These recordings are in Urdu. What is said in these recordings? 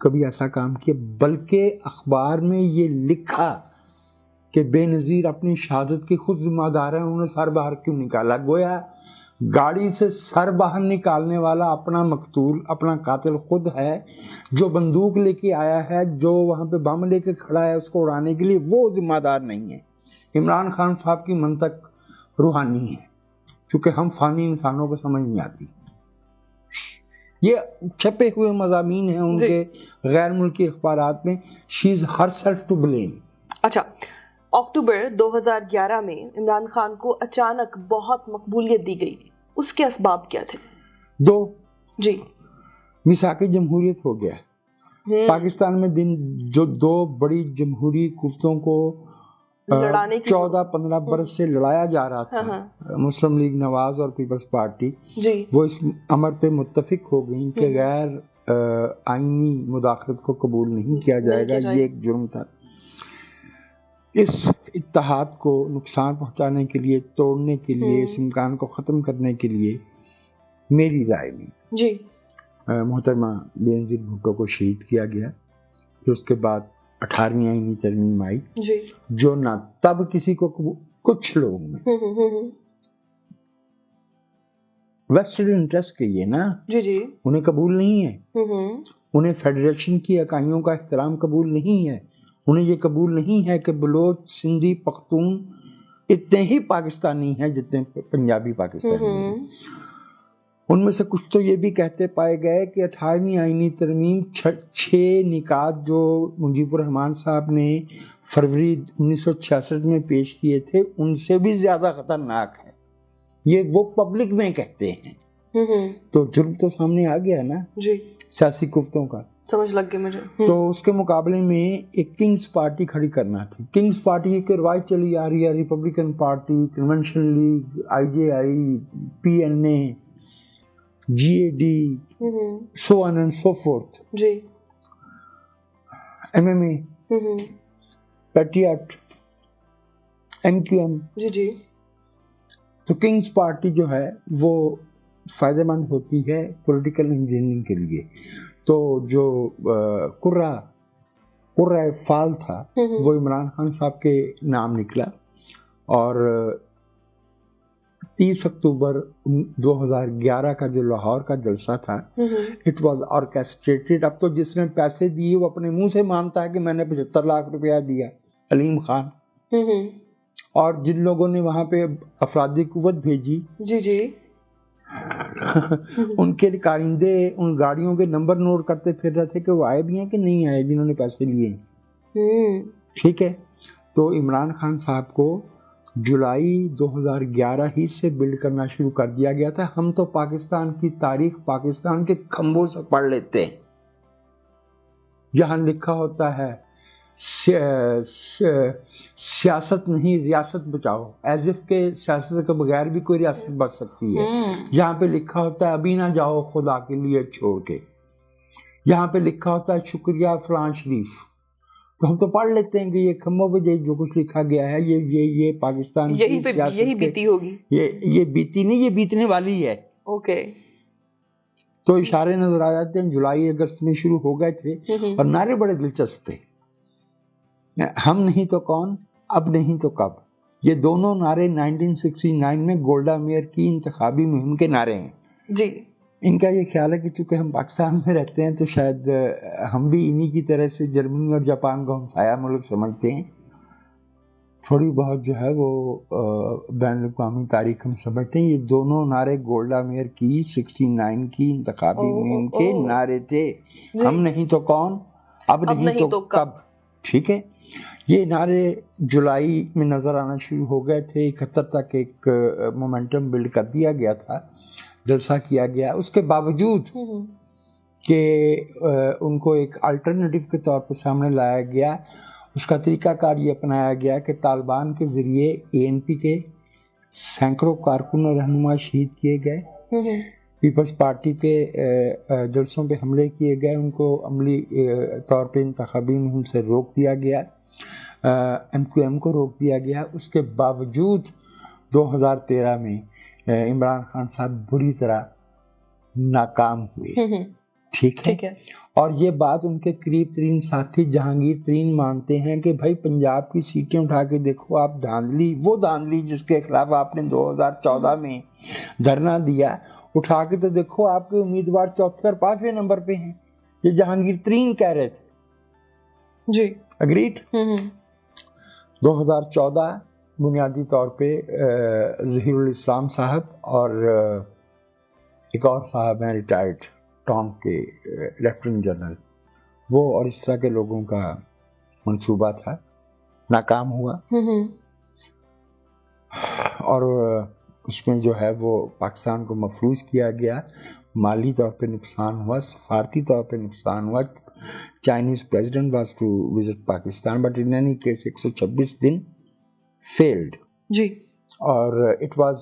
کبھی ایسا کام کیا، بلکہ اخبار میں یہ لکھا کہ بے نظیر اپنی شہادت کے خود ذمہ دار ہیں، انہوں نے سر باہر کیوں نکالا؟ گویا گاڑی سے سر باہر نکالنے والا اپنا مقتول، اپنا قاتل خود ہے، جو بندوق لے کے آیا ہے، جو وہاں پہ بم لے کے کھڑا ہے اس کو اڑانے کے لیے، وہ ذمہ دار نہیں ہے۔ عمران خان صاحب کی منطق روحانی ہے، چونکہ ہم فانی انسانوں کو سمجھ نہیں آتی۔ یہ چھپے ہوئے مضامین ہیں ان کے غیر ملکی اخبارات میں۔ شی از ہر سیلف ٹو بلیم۔ اچھا، اکتوبر 2011 میں عمران خان کو اچانک بہت مقبولیت دی گئی، اس کے اسباب کیا تھے؟ دو جی، میثاق جمہوریت ہو گیا پاکستان میں، جو دو بڑی جمہوری قوتوں کو 14-15 برس سے لڑایا جا رہا تھا، مسلم لیگ نواز اور پیپلز پارٹی، وہ اس امر پہ متفق ہو گئیں کہ غیر آئینی مداخلت کو قبول نہیں کیا جائے گا، یہ ایک جرم تھا۔ اس اتحاد کو نقصان پہنچانے کے لیے، توڑنے کے لیے، اس امکان کو ختم کرنے کے لیے میری رائے میں محترمہ بے نظیر بھٹو کو شہید کیا گیا۔ پھر اس کے بعد 18ویں آئینی ترمیم آئی، جو نہ تب کسی کو کچھ لوگ میں ویسٹڈ انٹرسٹ کے یہ نا انہیں قبول نہیں ہے، انہیں فیڈریشن کی اکائیوں کا احترام قبول نہیں ہے، انہیں یہ قبول نہیں ہے کہ بلوچ، سندھی، پختون اتنے ہی پاکستانی ہیں جتنے پنجابی پاکستانی ہیں۔ ان میں سے کچھ تو یہ بھی کہتے پائے گئے کہ 18ویں آئینی ترمیم 6 نکات جو مجیب الرحمان صاحب نے فروری 1966 میں پیش کیے تھے ان سے بھی زیادہ خطرناک ہے، یہ وہ پبلک میں کہتے ہیں۔ تو جرم تو سامنے آ گیا نا سیاسی گفتوں کا، سمجھ لگ گئی مجھے۔ تو اس کے مقابلے میں ایک کنگز پارٹی کھڑی کرنا تھی۔ کنگز پارٹی کی روایت چلی آ رہی ہے، republican party, convention league, I J I, P N A, G A D, so on and so forth, M M A, patriot, M Q M. تو کنگز پارٹی جو ہے وہ فائدہ مند ہوتی ہے پولیٹیکل انجینئرنگ کے لیے۔ تو جو قرہ فال تھا وہ عمران خان صاحب کے نام نکلا، اور 30 اکتوبر 2011 کا جو لاہور کا جلسہ تھا، اٹ واز آرکیسٹریٹڈ۔ اب تو جس نے پیسے دیے وہ اپنے منہ سے مانتا ہے کہ میں نے 75 لاکھ روپیہ دیا، علیم خان، اور جن لوگوں نے وہاں پہ افرادی قوت بھیجی ان کے کارندے ان گاڑیوں کے نمبر نوٹ کرتے پھر رہے تھے کہ وہ آئے بھی ہیں کہ نہیں آئے جنہوں نے پیسے لیے۔ ٹھیک ہے، تو عمران خان صاحب کو جولائی 2011 ہی سے بلڈ کرنا شروع کر دیا گیا تھا۔ ہم تو پاکستان کی تاریخ پاکستان کے کھمبوں سے پڑھ لیتے ہیں، جہاں لکھا ہوتا ہے سیاست نہیں ریاست بچاؤ، ایز اف کہ سیاست کے بغیر بھی کوئی ریاست بچ سکتی ہے۔ جہاں پہ لکھا ہوتا ہے ابھی نہ جاؤ خدا کے لیے چھوڑ کے، یہاں پہ لکھا ہوتا ہے شکریہ فلاں شریف، تو ہم تو پڑھ لیتے ہیں کہ یہ کھمبوں پہ جو کچھ لکھا گیا ہے یہ پاکستان کی سیاست یہی بیتی ہوگی، یہ بیتی نہیں، یہ بیتنے والی ہے۔ تو اشارے نظر آ جاتے ہیں، جولائی اگست میں شروع ہو گئے تھے، اور نعرے بڑے دلچسپ تھے، ہم نہیں تو کون، اب نہیں تو کب۔ یہ دونوں نعرے 1969 میں گولڈا میئر کی انتخابی مہم کے نعرے ہیں۔ ان کا یہ خیال ہے کہ چونکہ ہم پاکستان میں رہتے ہیں تو شاید ہم بھی انہی کی طرح سے جرمنی اور جاپان کو ہمسایہ ملک سمجھتے ہیں، تھوڑی بہت جو ہے وہ بین الاقوامی تاریخ ہم سمجھتے ہیں۔ یہ دونوں نعرے گولڈا میئر کی 69 کی انتخابی مہم کے نعرے تھے، ہم نہیں تو کون، اب نہیں تو کب۔ ٹھیک ہے، یہ نعرے جولائی میں نظر آنا شروع ہو گئے تھے، 71 تک ایک مومنٹم بلڈ کر دیا گیا تھا، جلسہ کیا گیا۔ اس کے باوجود کہ ان کو ایک الٹرنیٹو کے طور پر سامنے لایا گیا، اس کا طریقہ کار یہ اپنایا گیا کہ طالبان کے ذریعے اے این پی کے سینکڑوں کارکن اور رہنما شہید کیے گئے، پیپلز پارٹی کے جلسوں پہ حملے کیے گئے، ان کو عملی طور پہ انتخابی مہم سے روک دیا گیا، ایم کیو ایم کو روک دیا گیا۔ اس کے باوجود 2013 میں عمران خان صاحب بری طرح ناکام ہوئے۔ ٹھیک ہے. اور یہ بات ان کے قریب ترین ساتھی جہانگیر ترین مانتے ہیں کہ بھائی پنجاب کی سیٹیں اٹھا کے دیکھو آپ، وہ دھاندلی جس کے خلاف آپ نے 2014 میں دھرنا دیا، اٹھا کے تو دیکھو آپ کے امیدوار 4 اور 5 نمبر پہ ہیں. یہ جہانگیر ترین کہہ رہے تھے. جی اگریڈ. 2014 بنیادی طور پہ ظہیر الاسلام صاحب اور ایک اور صاحب ہیں ریٹائرڈ ٹانگ کے لیفٹیننٹ جنرل، وہ اور اس طرح کے لوگوں کا منصوبہ تھا، ناکام ہوا. اور اس میں جو ہے وہ پاکستان کو مفلوج کیا گیا، مالی طور پہ نقصان ہوا، سفارتی طور پہ نقصان ہوا. Chinese president was to visit Pakistan but in any case 126 دن فیلڈ. جی. اور اٹ واز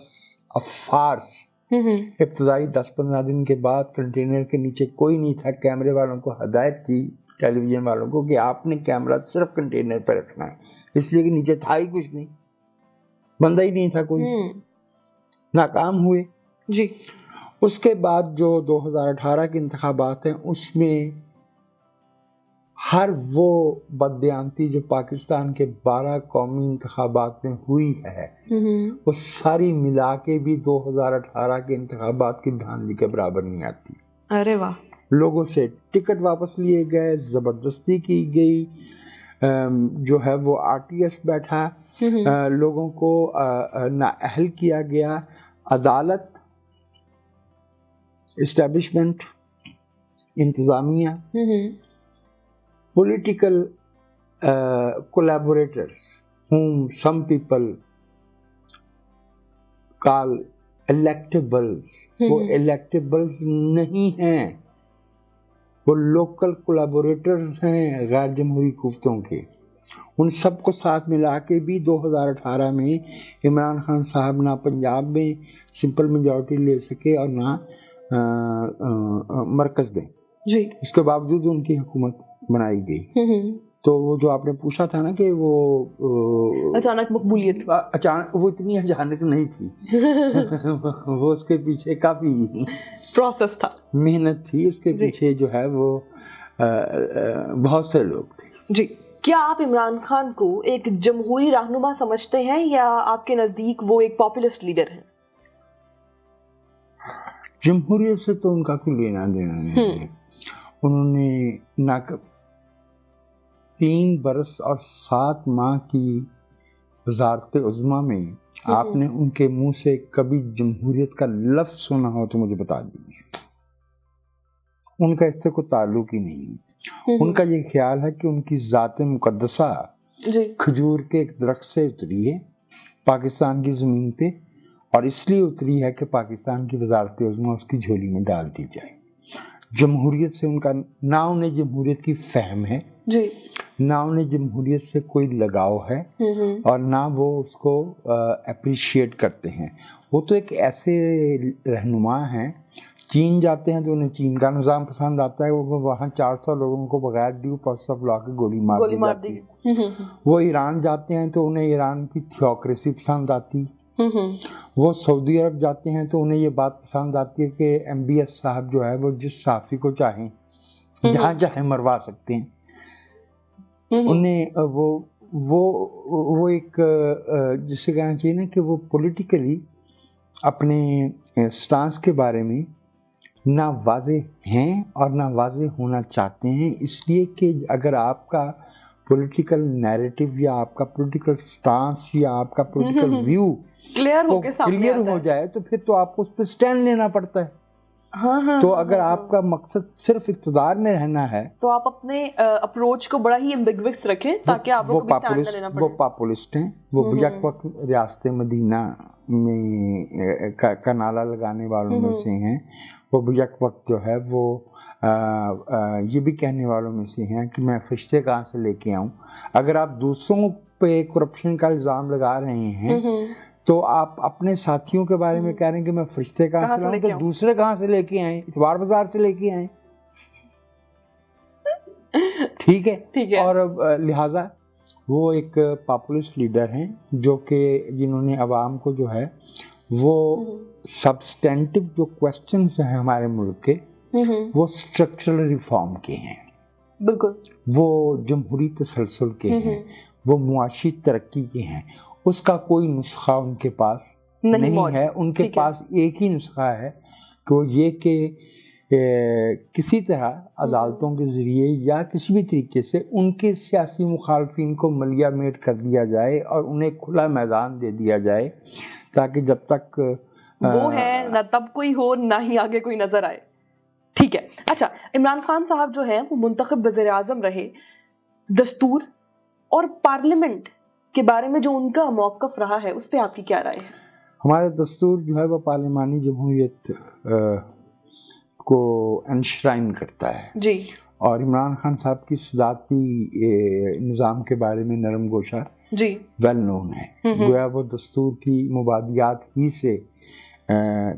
اے فارس. ابتدائی 10-15 دن کے بعد کنٹینر کے نیچے کوئی نہیں تھا. کیمرے والوں کو ہدایت تھی، ٹیلی ویژن والوں کو، کہ آپ نے کیمرہ صرف کنٹینر پہ رکھنا ہے، اس لیے کہ نیچے تھا ہی کچھ نہیں، بندہ ہی نہیں تھا کوئی. ناکام ہوئے. جی. اس کے بعد جو 2018 کے انتخابات ہیں اس میں ہر وہ بددیانتی جو پاکستان کے 12 قومی انتخابات میں ہوئی ہے وہ ساری ملا کے بھی 2018 کے انتخابات کی دھاندلی کے برابر نہیں آتی. ارے واہ. لوگوں سے ٹکٹ واپس لیے گئے، زبردستی کی گئی، جو ہے وہ RTS بیٹھا، لوگوں کو نااہل کیا گیا. عدالت، اسٹیبلشمنٹ، انتظامیہ، political collaborators whom some people call electables، وہ electables نہیں ہیں، وہ local collaborators ہیں غیر جمہوری قوتوں کے. ان سب کو ساتھ ملا کے بھی 2018 میں عمران خان صاحب نہ پنجاب میں سمپل میجورٹی لے سکے اور نہ مرکز میں. جی. اس کے باوجود ان کی حکومت بنائی گئی. تو وہ جو آپ نے پوچھا تھا نا کہ وہ اچانک مقبولیت، وہ اتنی اچانک نہیں تھی. وہ اس کے پیچھے کافی پروسیس تھا، محنت تھی اس کے پیچھے، جو ہے وہ بہت سے لوگ تھے. جی. کیا آپ عمران خان کو ایک جمہوری رہنما سمجھتے ہیں یا آپ کے نزدیک وہ ایک پاپولسٹ لیڈر ہیں؟ جمہوریت سے تو ان کا کوئی لینا دینا نہیں ہے. انہوں نے نہ 3 برس اور 7 ماہ کی وزارت عظمیٰ میں آپ نے ان کے منہ سے کبھی جمہوریت کا لفظ سنا ہو تو مجھے بتا دیجیے. ان کا اس سے کوئی تعلق ہی نہیں. ان کا یہ خیال ہے کہ ان کی ذات مقدسہ کھجور کے ایک درخت سے اتری ہے پاکستان کی زمین پہ، اور اس لیے اتری ہے کہ پاکستان کی وزارت عظمیٰ اس کی جھولی میں ڈال دی جائے. جمہوریت سے ان کا نہ انہیں جمہوریت کی فہم ہے، نہ انہیں جمہوریت سے کوئی لگاؤ ہے، اور نہ وہ اس کو اپریشیٹ کرتے ہیں. وہ تو ایک ایسے رہنما ہیں، چین جاتے ہیں تو انہیں چین کا نظام پسند آتا ہے، وہ وہاں 400 لوگوں کو بغیر ڈیو پروسیس آف لا کے گولی مار دی جاتی ہے. وہ ایران جاتے ہیں تو انہیں ایران کی تھیوکریسی پسند آتی. وہ سعودی عرب جاتے ہیں تو انہیں یہ بات پسند آتی ہے کہ MBS صاحب جو ہے وہ جس صحافی کو چاہیں جہاں چاہیں مروا سکتے ہیں. انہیں وہ ایک جسے کہنا چاہیے نا کہ وہ پولیٹیکلی اپنے سٹانس کے بارے میں نہ واضح ہیں اور نہ واضح ہونا چاہتے ہیں. اس لیے کہ اگر آپ کا پولیٹیکل نیریٹو یا آپ کا پولیٹیکل سٹانس یا آپ کا پولیٹیکل ویو کلیئر ہو جائے تو پھر تو آپ کو اس پہ سٹینڈ لینا پڑتا ہے. تو اگر آپ کا مقصد صرف اقتدار میں رہنا ہے تو آپ اپنے اپروچ کو بڑا ہی ایمبیگوس رکھیں تاکہ آپ کو کبھی سٹینڈ نہ لینا پڑے. وہ پاپولسٹ ہیں، وہ یک وقت ریاست مدینہ میں کا نعرہ لگانے والوں میں سے ہیں. وہ یک وقت جو ہے وہ یہ بھی کہنے والوں میں سے ہیں کہ میں فرشتے کہاں سے لے کے آؤں. اگر آپ دوسروں پہ کرپشن کا الزام لگا رہے ہیں تو آپ اپنے ساتھیوں کے بارے میں کہہ رہے ہیں کہ میں فرشتے کہاں سے لاؤں، تو دوسرے کہاں سے لے کے آئیں؟ اتوار بازار سے لے کے آئیں. ٹھیک ہے. اور لہٰذا وہ ایک پاپولسٹ لیڈر ہیں جو کہ جنہوں نے عوام کو جو ہے وہ سبسٹینٹو جو کوسچنز ہیں ہمارے ملک کے وہ اسٹرکچرل ریفارم کے ہیں, بالکل, وہ جمہوری تسلسل کے ہیں, وہ معاشی ترقی کے ہیں. اس کا کوئی نسخہ ان کے پاس نہیں ہے. ان کے پاس ایک ہی نسخہ ہے کہ وہ یہ کہ کسی طرح عدالتوں کے ذریعے یا کسی بھی طریقے سے ان کے سیاسی مخالفین کو ملیا میٹ کر دیا جائے اور انہیں کھلا میدان دے دیا جائے, تاکہ جب تک وہ ہے نہ تب کوئی ہو نہ ہی آگے کوئی نظر آئے. ٹھیک ہے. اچھا, عمران خان صاحب جو ہیں وہ منتخب وزیر اعظم رہے, دستور اور پارلیمنٹ کے بارے میں جو ان کا موقف رہا ہے اس پہ آپ کی کیا رائے ہے؟ ہمارا دستور جو ہے وہ پارلیمانی جمہوریت کو انشرائن کرتا ہے جی, اور عمران خان صاحب کی صدارتی نظام کے بارے میں نرم گوشہ جی ویل نون ہے. گویا وہ دستور کی مبادیات ہی سے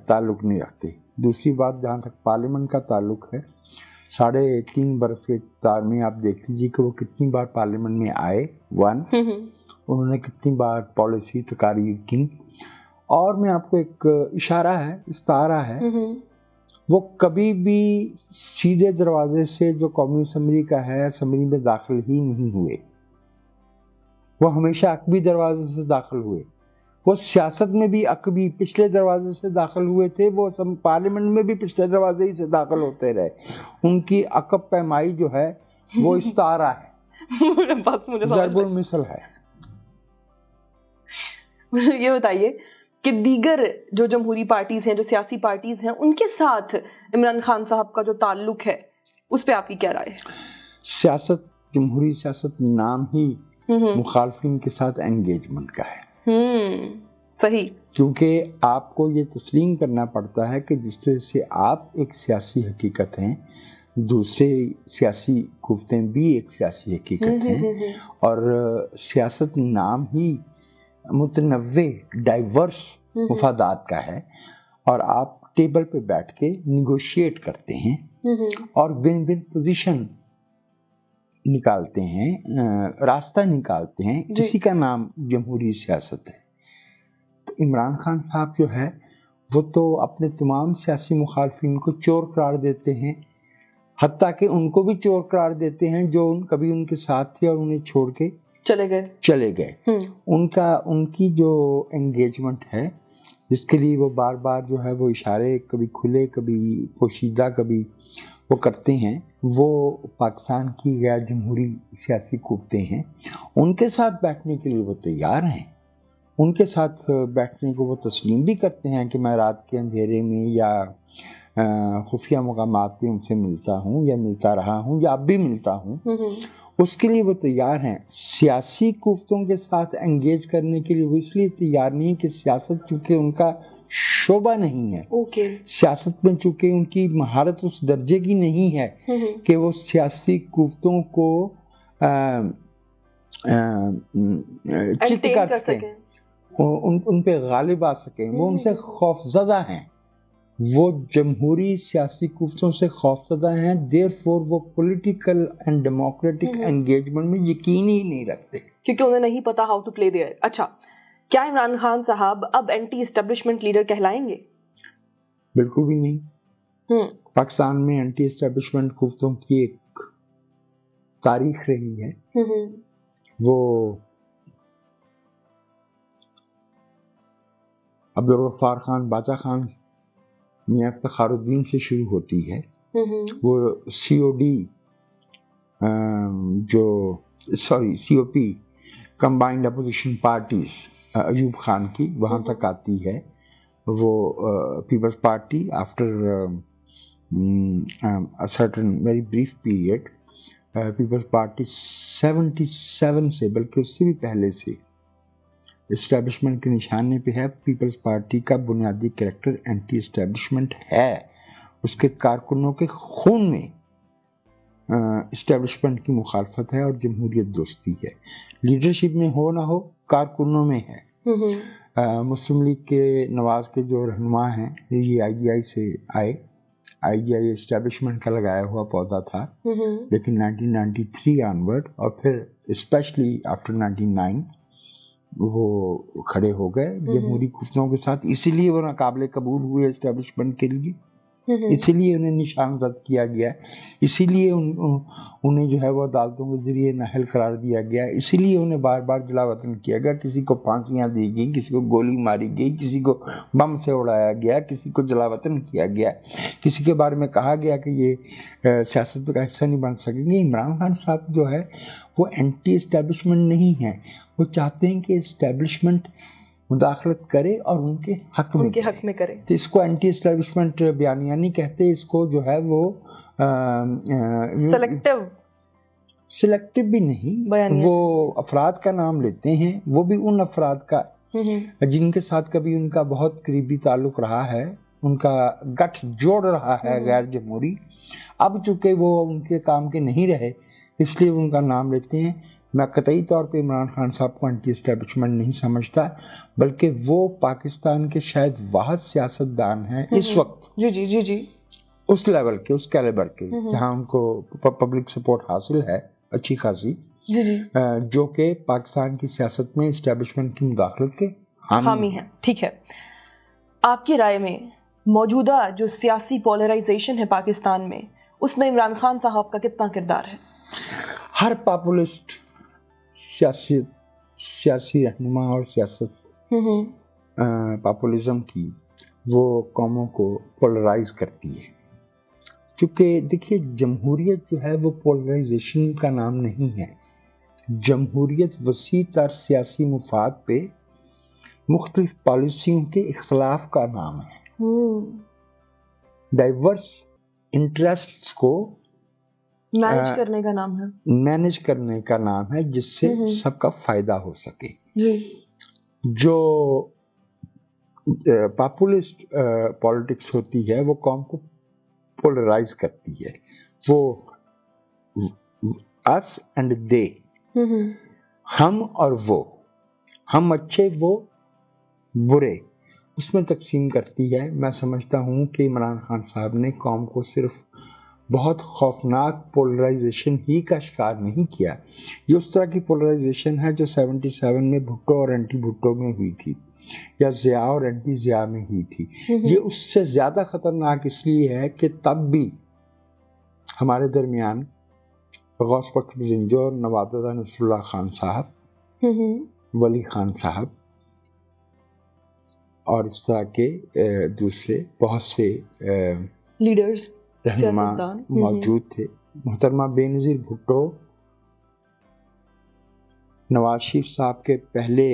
تعلق نہیں رکھتے. دوسری بات, جہاں تک پارلیمنٹ کا تعلق ہے, 3.5 برس کے اقتدار میں آپ دیکھ لیجیے کہ وہ کتنی بار پارلیمنٹ میں آئے, انہوں نے کتنی بار پالیسی تقاریر کی. اور میں آپ کو ایک اشارہ ہے, استعارہ ہے, وہ کبھی بھی سیدھے دروازے سے جو قومی اسمبلی کا ہے اسمبلی میں داخل ہی نہیں ہوئے. وہ ہمیشہ عقبی دروازے سے داخل ہوئے. وہ سیاست میں بھی عقبی پچھلے دروازے سے داخل ہوئے تھے, وہ پارلیمنٹ میں بھی پچھلے دروازے ہی سے داخل ہوتے رہے. ان کی عقب پیمائی جو ہے وہ استعارہ ہے, ضرب المثل ہے. مجھے یہ بتائیے کہ دیگر جو جمہوری پارٹیز ہیں, جو سیاسی پارٹیز ہیں, ان کے ساتھ عمران خان صاحب کا جو تعلق ہے اس پہ آپ کی کیا رائے ہے؟ سیاست, جمہوری سیاست نام ہی مخالفین کے ساتھ انگیجمنٹ کا ہے. صحیح, کیونکہ آپ کو یہ تسلیم کرنا پڑتا ہے کہ جس طرح سے آپ ایک سیاسی حقیقت ہیں, دوسرے سیاسی قوتیں بھی ایک سیاسی حقیقت ہیں, اور سیاست نام ہی متنوع ڈائیورس مفادات کا ہے, اور آپ ٹیبل پہ بیٹھ کے نیگوشیٹ کرتے ہیں اور ون ون پوزیشن نکالتے ہیں, راستہ نکالتے ہیں. اسی کا نام جمہوری سیاست ہے. تو عمران خان صاحب جو ہے وہ تو اپنے تمام سیاسی مخالفین کو چور قرار دیتے ہیں, حتیٰ کہ ان کو بھی چور قرار دیتے ہیں جو کبھی ان کے ساتھ تھے اور انہیں چھوڑ کے چلے گئے. ان کی جو انگیجمنٹ ہے, جس کے لیے وہ بار بار جو ہے وہ اشارے کبھی کھلے کبھی پوشیدہ کبھی وہ کرتے ہیں, وہ پاکستان کی غیر جمہوری سیاسی قوتیں ہیں. ان کے ساتھ بیٹھنے کے لیے وہ تیار ہیں, ان کے ساتھ بیٹھنے کو وہ تسلیم بھی کرتے ہیں کہ میں رات کے اندھیرے میں یا خفیہ مقامات پہ ان سے ملتا ہوں یا ملتا رہا ہوں یا اب بھی ملتا ہوں. اس کے لیے وہ تیار ہیں. سیاسی قوتوں کے ساتھ انگیج کرنے کے لیے وہ اس لیے تیار نہیں کہ سیاست چونکہ ان کا شعبہ نہیں ہے, سیاست میں چونکہ ان کی مہارت اس درجے کی نہیں ہے کہ وہ سیاسی قوتوں کو چت کر سکیں, ان پہ غالب آ سکیں. وہ ان سے خوف زدہ ہیں, وہ جمہوری سیاسی قوتوں سے خوف زدہ ہیں. دیر فور وہ پولیٹیکل اینڈ ڈیموکریٹک انگیجمنٹ میں یقین ہی نہیں رکھتے, کیونکہ انہیں نہیں پتا ہاؤ ٹو پلے دیئر. اچھا, کیا عمران خان صاحب اب اینٹی اسٹیبلشمنٹ لیڈر کہلائیں گے؟ بالکل بھی نہیں. پاکستان میں اینٹی اسٹیبلشمنٹ قوتوں کی ایک تاریخ رہی ہے. وہ عبدالغفار خان باچا خان میاں افتخار الدین سے شروع ہوتی ہے. وہ COP combined opposition parties Ayub Khan کی وہاں تک آتی ہے. وہ peoples party after certain very brief period, peoples party 77 سے بلکہ اس سے بھی پہلے سے اسٹیبلشمنٹ کے نشانے پہ ہے. پیپلز پارٹی کا بنیادی کریکٹر اینٹی اسٹیبلشمنٹ ہے. اس کے کارکنوں کے خون میں اسٹیبلشمنٹ کی مخالفت ہے اور جمہوریت دوستی ہے. لیڈرشپ میں ہو نہ ہو, کارکنوں میں ہے. مسلم لیگ کے نواز کے جو رہنما ہیں یہ IGI سے آئے. IGI اسٹیبلشمنٹ کا لگایا ہوا پودا تھا, لیکن 1993 آنورڈ اور پھر اسپیشلی آفٹر 99 وہ کھڑے ہو گئے جمہوری قوتوں کے ساتھ. اسی لیے وہ ناقابل قبول ہوئے اسٹیبلشمنٹ کے لیے. اسی لیے انہیں نشاندہی کیا گیا، اسی لیے انہیں جو ہے وہ عدالتوں کے ذریعے نااہل قرار دیا گیا، اسی لیے انہیں بار بار جلا وطن کیا گیا، کسی کو پھانسیاں دی گئی، کسی کو گولی ماری گئی، کسی کو بم سے اڑایا گیا، کسی کو جلا وطن کیا گیا، کسی کے بارے میں کہا گیا کہ یہ سیاست کا حصہ نہیں بن سکیں گے۔ عمران خان صاحب جو ہے وہ اینٹی اسٹیبلشمنٹ نہیں ہے، وہ چاہتے ہیں کہ اسٹیبلشمنٹ مداخلت کرے اور ان کے حق میں کرے۔ تو اس کو اینٹی اسٹیبلشمنٹ بیانیہ نہیں کہتے، اس کو جو ہے وہ سلیکٹو بھی نہیں، وہ افراد کا نام لیتے ہیں، وہ بھی ان افراد کا جن کے ساتھ کبھی ان کا بہت قریبی تعلق رہا ہے، ان کا گٹھ جوڑ رہا ہے غیر جمہوری، اب چونکہ وہ ان کے کام کے نہیں رہے اس لیے ان کا نام لیتے ہیں۔ میں قطعی طور پہ عمران خان صاحب کو اینٹی اسٹیبلشمنٹ نہیں سمجھتا، بلکہ وہ پاکستان کے شاید واحد سیاستدان ہیں اس وقت جی اس لیول کے، اس کیلیبر کے، جہاں ان کو پبلک سپورٹ حاصل ہے اچھی خاصی، جو کہ پاکستان کی سیاست میں اسٹیبلشمنٹ کی مداخلت کے حامی ہیں۔ ٹھیک ہے، آپ کی رائے میں موجودہ جو سیاسی پولرائزیشن ہے پاکستان میں، اس میں عمران خان صاحب کا کتنا کردار ہے؟ ہر پاپولسٹ سیاسی رہنما اور سیاست پاپولزم کی وہ قوموں کو پولرائز کرتی ہے، چونکہ دیکھیے جمہوریت جو ہے وہ پولرائزیشن کا نام نہیں ہے، جمہوریت وسیع تر سیاسی مفاد پہ مختلف پالیسیوں کے اختلاف کا نام ہے، ڈائیورس انٹرسٹس کو مینج کرنے کا نام ہے، جس سے سب کا فائدہ ہو سکے۔ جو پاپولسٹ پالیٹکس ہوتی ہے وہ قوم کو پولرائز کرتی ہے، وہ us and they، ہم اور وہ، ہم اچھے وہ برے، اس میں تقسیم کرتی ہے۔ میں سمجھتا ہوں کہ عمران خان صاحب نے قوم کو صرف بہت خوفناک پولرائزیشن ہی کا شکار نہیں کیا، یہ اس طرح کی پولرائزیشن ہے جو 77 میں بھٹو اور اینٹی بھٹو میں ہوئی تھی، یا ضیاء اور اینٹی ضیاء میں ہوئی تھی۔ یہ اس سے زیادہ خطرناک اس لیے ہے کہ تب بھی ہمارے درمیان غوث پٹھ بزنجو اور نواب زادہ نصر اللہ خان صاحب، ولی خان صاحب اور اس طرح کے دوسرے بہت سے لیڈرز رہنما موجود تھے۔ محترمہ بینظیر بھٹو نواز شریف صاحب کے پہلے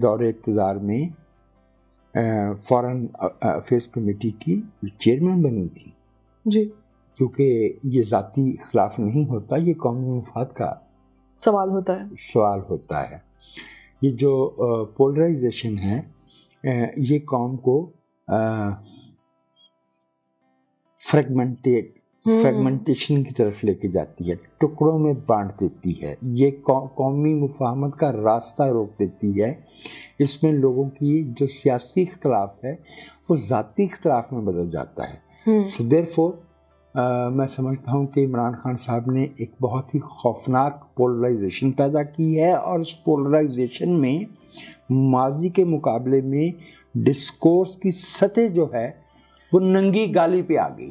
دور اقتدار میں فارن افیئرز کمیٹی کی چیئرمین بنی تھی، کیونکہ یہ ذاتی اختلاف نہیں ہوتا، یہ قومی مفاد کا سوال ہوتا ہے۔ یہ جو پولرائزیشن ہے یہ قوم کو فریگمنٹیشن کی طرف لے کے جاتی ہے، ٹکڑوں میں بانٹ دیتی ہے، یہ قومی مفاہمت کا راستہ روک دیتی ہے۔ اس میں لوگوں کی جو سیاسی اختلاف ہے وہ ذاتی اختلاف میں بدل جاتا ہے۔ سو دیئرفور میں سمجھتا ہوں کہ عمران خان صاحب نے ایک بہت ہی خوفناک پولرائزیشن پیدا کی ہے، اور اس پولرائزیشن میں ماضی کے مقابلے میں ڈسکورس کی سطح جو ہے وہ ننگی گالی پہ آ گئی،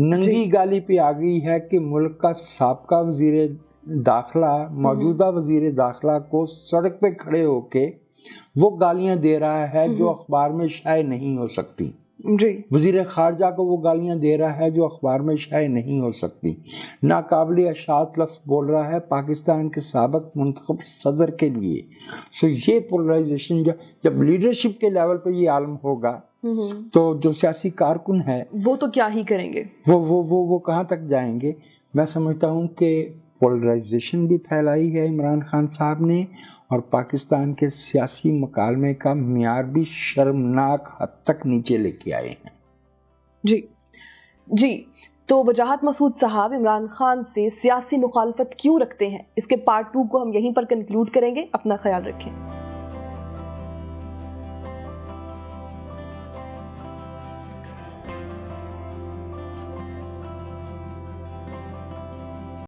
ننگی گالی پہ آ گئی ہے کہ ملک کا سابقہ وزیر داخلہ موجودہ وزیر داخلہ کو سڑک پہ کھڑے ہو کے وہ گالیاں دے رہا ہے جو اخبار میں شائع نہیں ہو سکتی، وزیر خارجہ کو وہ گالیاں دے رہا ہے جو اخبار میں شائع نہیں ہو سکتی، ناقابل اشاعت لفظ بول رہا ہے پاکستان کے سابق منتخب صدر کے لیے۔ سو یہ پولرائزیشن جب لیڈرشپ کے لیول پہ یہ عالم ہوگا تو جو سیاسی کارکن ہے وہ تو کیا ہی کریں گے، وہ کہاں تک جائیں گے۔ میں سمجھتا ہوں کہ پولرائزیشن بھی پھیلائی ہے عمران خان صاحب نے، اور پاکستان کے سیاسی مکالمے کا معیار بھی شرمناک حد تک نیچے لے کے آئے ہیں۔ جی تو وجاہت مسعود صاحب عمران خان سے سیاسی مخالفت کیوں رکھتے ہیں، اس کے پارٹ 2 کو ہم یہیں پر کنکلوڈ کریں گے۔ اپنا خیال رکھیں۔